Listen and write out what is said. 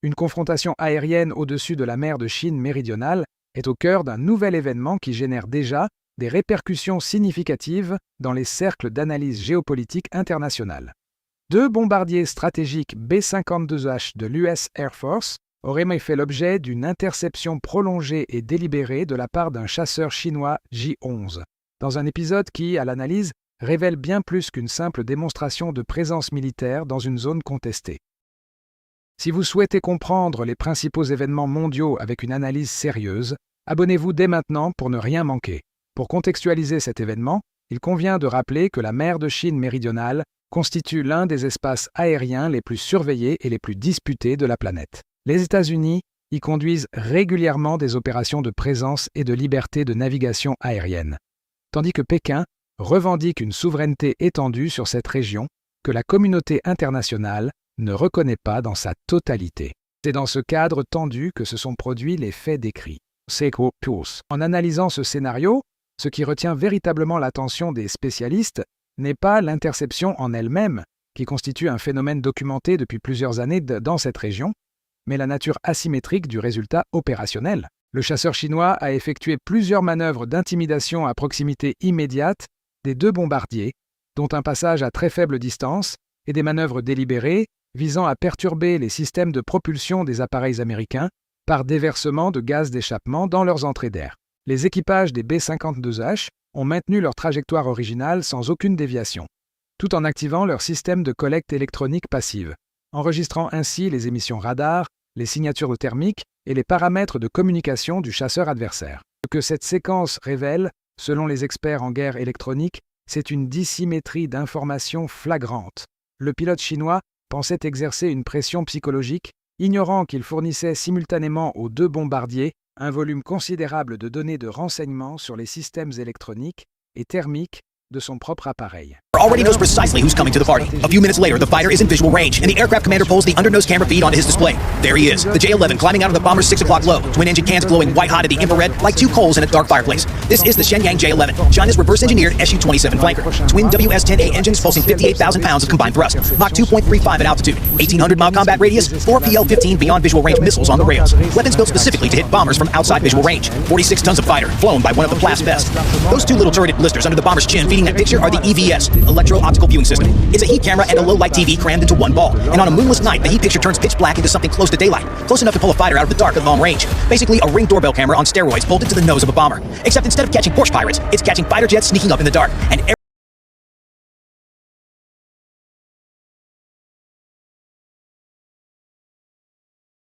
Une confrontation aérienne au-dessus de la mer de Chine méridionale est au cœur d'un nouvel événement qui génère déjà des répercussions significatives dans les cercles d'analyse géopolitique internationale. 2 bombardiers stratégiques B-52H de l'US Air Force auraient fait l'objet d'une interception prolongée et délibérée de la part d'un chasseur chinois J-11, dans un épisode qui, à l'analyse, révèle bien plus qu'une simple démonstration de présence militaire dans une zone contestée. Si vous souhaitez comprendre les principaux événements mondiaux avec une analyse sérieuse, abonnez-vous dès maintenant pour ne rien manquer. Pour contextualiser cet événement, il convient de rappeler que la mer de Chine méridionale constitue l'un des espaces aériens les plus surveillés et les plus disputés de la planète. Les États-Unis y conduisent régulièrement des opérations de présence et de liberté de navigation aérienne, tandis que Pékin revendique une souveraineté étendue sur cette région que la communauté internationale ne reconnaît pas dans sa totalité. C'est dans ce cadre tendu que se sont produits les faits décrits. En analysant ce scénario, ce qui retient véritablement l'attention des spécialistes n'est pas l'interception en elle-même, qui constitue un phénomène documenté depuis plusieurs années dans cette région, mais la nature asymétrique du résultat opérationnel. Le chasseur chinois a effectué plusieurs manœuvres d'intimidation à proximité immédiate des 2 bombardiers, dont un passage à très faible distance, et des manœuvres délibérées visant à perturber les systèmes de propulsion des appareils américains par déversement de gaz d'échappement dans leurs entrées d'air. Les équipages des B-52H ont maintenu leur trajectoire originale sans aucune déviation, tout en activant leur système de collecte électronique passive, enregistrant ainsi les émissions radar, les signatures thermiques et les paramètres de communication du chasseur adversaire. Ce que cette séquence révèle, selon les experts en guerre électronique, c'est une dissymétrie d'informations flagrante. Le pilote chinois pensait exercer une pression psychologique, ignorant qu'il fournissait simultanément aux 2 bombardiers un volume considérable de données de renseignements sur les systèmes électroniques et thermiques de son propre appareil. Already knows precisely who's coming to the party. A few minutes later, the fighter is in visual range, and the aircraft commander pulls the under-nose camera feed onto his display. There he is, the J-11 climbing out of the bomber's 6 o'clock low, twin engine cans glowing white-hot at the infrared like 2 coals in a dark fireplace. This is the Shenyang J-11, China's reverse-engineered Su-27 flanker. Twin WS-10A engines pulsing 58,000 pounds of combined thrust, Mach 2.35 at altitude, 1,800-mile combat radius, 4 PL-15 beyond visual range missiles on the rails. Weapons built specifically to hit bombers from outside visual range. 46 tons of fighter, flown by one of the class best. Those 2 little turreted blisters under the bomber's chin feeding that picture are the EVS, Electro-Optical Viewing System. It's a heat camera and a low-light TV crammed into one ball. And on a moonless night, the heat picture turns pitch black into something close to daylight, close enough to pull a fighter out of the dark at long range. Basically, a Ring doorbell camera on steroids bolted to the nose of a bomber. Except instead of catching Porsche pirates, it's catching fighter jets sneaking up in the dark. And